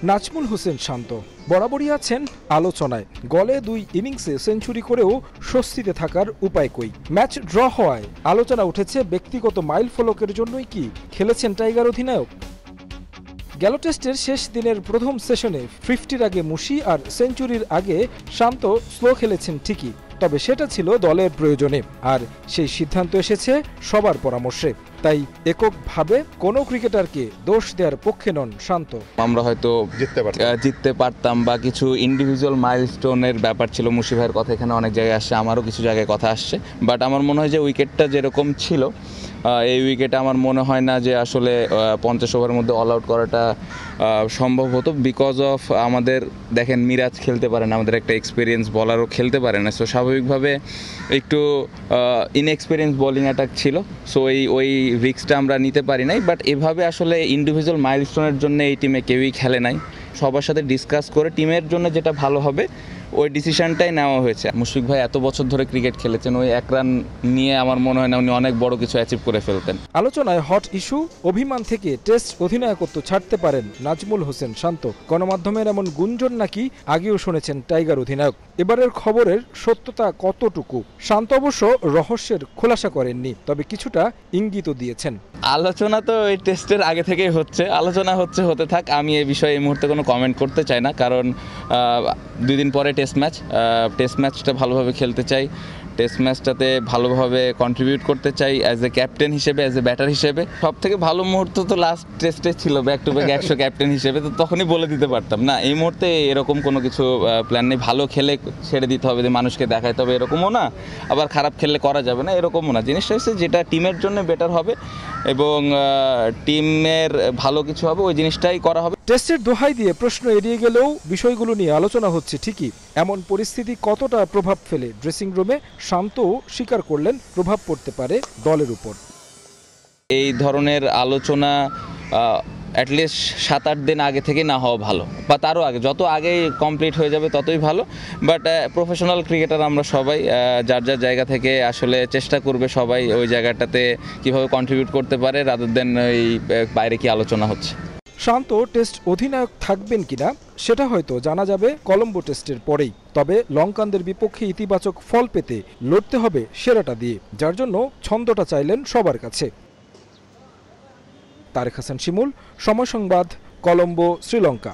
নাজমুল হোসেন শান্ত বরাবরই আছেন আলোচনায়। গলে 2 ইনিংসে সেঞ্চুরি করেও স্বস্তিতে থাকার উপায় কই? ম্যাচ ড্র হওয়ায় আলোচনা উঠেছে ব্যক্তিগত মাইল ফলকের জন্যই কি খেলেছেন টাইগার অধিনায়ক। গেল টেস্টের শেষ দিনের প্রথম সেশনে 50-র আগে মুশি আর সেঞ্চুরির আগে শান্ত স্লো খেলেছেন ঠিকই, তবে সেটা ছিল দলের প্রয়োজনে, আর সেই সিদ্ধান্ত এসেছে সবার পরামর্শে। তাই এককভাবে কোনো ক্রিকেটারকে দোষ দেওয়ার পক্ষে নন শান্ত। আমরা হয়তো জিততে পারতাম বা কিছু ইন্ডিভিজুয়াল মাইলস্টোনের ব্যাপার ছিল। মুশি ভাইয়ের কথা এখানে অনেক জায়গায় আসছে, আমারও কিছু জায়গায় কথা আসছে, বাট আমার মনে হয় যে উইকেটটা যেরকম ছিল এই উইকেটে আমার মনে হয় না যে আসলে 50 ওভারের মধ্যে অল আউট করাটা সম্ভব হতো, বিকজ অফ আমাদের দেখেন মিরাজ খেলতে পারে না, আমাদের একটা এক্সপিরিয়েন্স বলারও খেলতে পারে না, সো স্বাভাবিকভাবে একটু ইনএক্সপিরিয়েন্স বোলিং অ্যাটাক ছিল, সো ওই রিস্কটা আমরা নিতে পারি নাই। বাট এভাবে আসলে ইন্ডিভিজুয়াল মাইলস্টোনের জন্য এই টিমে কেউই খেলে নাই। সবার সাথে ডিসকাস করে টিমের জন্য যেটা ভালো হবে ওই ডিসিশনটাই নেওয়া হয়েছে। মুশফিক ভাই এত বছর ধরে ক্রিকেট খেলেছেন, ওই 1 রান নিয়ে আমার মনে হয় না উনি অনেক বড় কিছু অ্যাচিভ করে ফেলতেন। আলোচনায় হট ইস্যু অভিমান থেকে টেস্ট অধিনায়কত্ব ছাড়তে পারেন নাজমুল হোসেন শান্ত। গণমাধ্যমের এমন গুঞ্জন নাকি আগেও শুনেছেন টাইগার অধিনায়ক। এবারের খবরের সত্যতা কতটুকু শান্ত অবশ্য রহস্যের খোলাসা করেননি, তবে কিছুটা ইঙ্গিতও দিয়েছেন। আলোচনা তো এই টেস্টের আগে থেকেই হচ্ছে, আলোচনা হতে থাক। আমি এই বিষয়ে এই মুহূর্তে কোনো কমেন্ট করতে চাই না, কারণ 2 দিন পরে টেস্ট ম্যাচটা ভালোভাবে খেলতে চাই, টেস্ট ম্যাচটাতে ভালোভাবে কন্ট্রিবিউট করতে চাই অ্যাজ এ ক্যাপ্টেন হিসেবে, অ্যাজ এ ব্যাটার হিসেবে। সব থেকে ভালো মুহূর্ত তো লাস্ট টেস্টে ছিল, ব্যাক টু ব্যাক 100 ক্যাপ্টেন হিসেবে, তো তখনই বলে দিতে পারতাম না। এই মুহূর্তে এরকম কোনো কিছু প্ল্যান নেই। ভালো খেলে ছেড়ে দিতে হবে, যে মানুষকে দেখাইতে হবে এরকমও না, আবার খারাপ খেললে করা যাবে না এরকমও না। জিনিসটা হচ্ছে যেটা টিমের জন্য বেটার হবে এবং টিমের ভালো কিছু হবে ওই জিনিসটাই করা হবে। টেস্টের দোহাই দিয়ে প্রশ্ন এড়িয়ে গেলেও বিষয়গুলো নিয়ে আলোচনা হচ্ছে ঠিকই। এমন পরিস্থিতি কতটা প্রভাব ফেলে ড্রেসিং রুমে, শান্তও স্বীকার করলেন প্রভাব পড়তে পারে দলের উপর। এই ধরনের আলোচনা অ্যাটলিস্ট 7-8 দিন আগে থেকে না হওয়া ভালো, বা তারও আগে, যত আগে কমপ্লিট হয়ে যাবে ততই ভালো। বাট প্রফেশনাল ক্রিকেটার আমরা সবাই, যার যার জায়গা থেকে আসলে চেষ্টা করবে সবাই ওই জায়গাটাতে কীভাবে কন্ট্রিবিউট করতে পারে, রাদার দেন এই বাইরে কি আলোচনা হচ্ছে। শান্ত টেস্ট অধিনায়ক থাকবেন কিনা সেটা হয়তো জানা যাবে কলম্বো টেস্টের পরেই। তবে লঙ্কানদের বিপক্ষে ইতিবাচক ফল পেতে লড়তে হবে সেরাটা দিয়ে, যার জন্য ছন্দটা চাইলেন সবার কাছে। তারেক হাসান শিমুল, সময় সংবাদ, কলম্বো, শ্রীলঙ্কা।